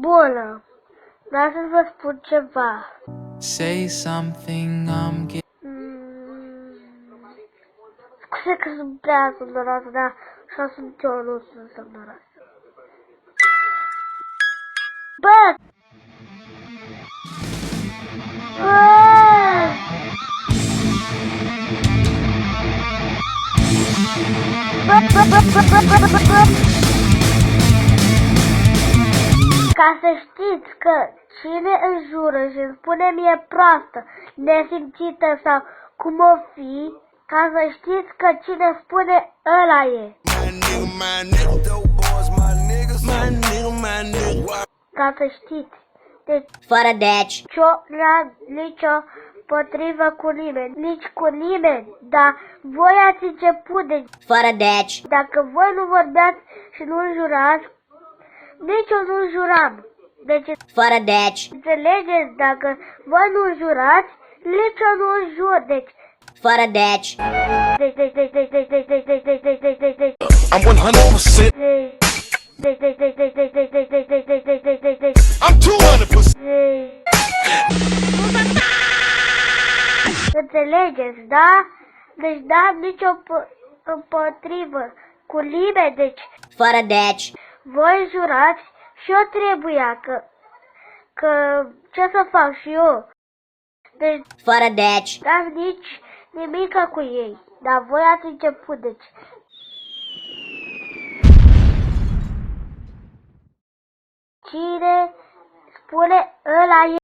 Bună. Vreau să vă spun ceva. Say something, Scuze că sunt prea sânăroasă, dar așa sunt eu, nu sunt sânăroasă. Bă! Ca să știți că cine înjură și îmi spune mie proastă, nesimțită sau cum o fi, ca să știți că cine spune ăla e. Ca să știți. Deci, fără deci, n-am nicio potrivă cu nimeni, nici cu nimeni, dar voi ați început, deci fără deci, dacă voi nu vorbeați și nu înjurați, nici eu nu înjuram. Deci, fără deci, înțelegeți, dacă voi nu înjurați, nici eu nu înjur, deci, fără deci, I'm 100%. I'm 200%. Înțelegeți, da? Deci n-am nicio împotrivă cu nimeni, deci fără deci, voi jurați și eu trebuia că ce să fac și eu? Deci fără deci, n-am nici nimica cu ei, dar voi ați început, deci cine spune ăla e.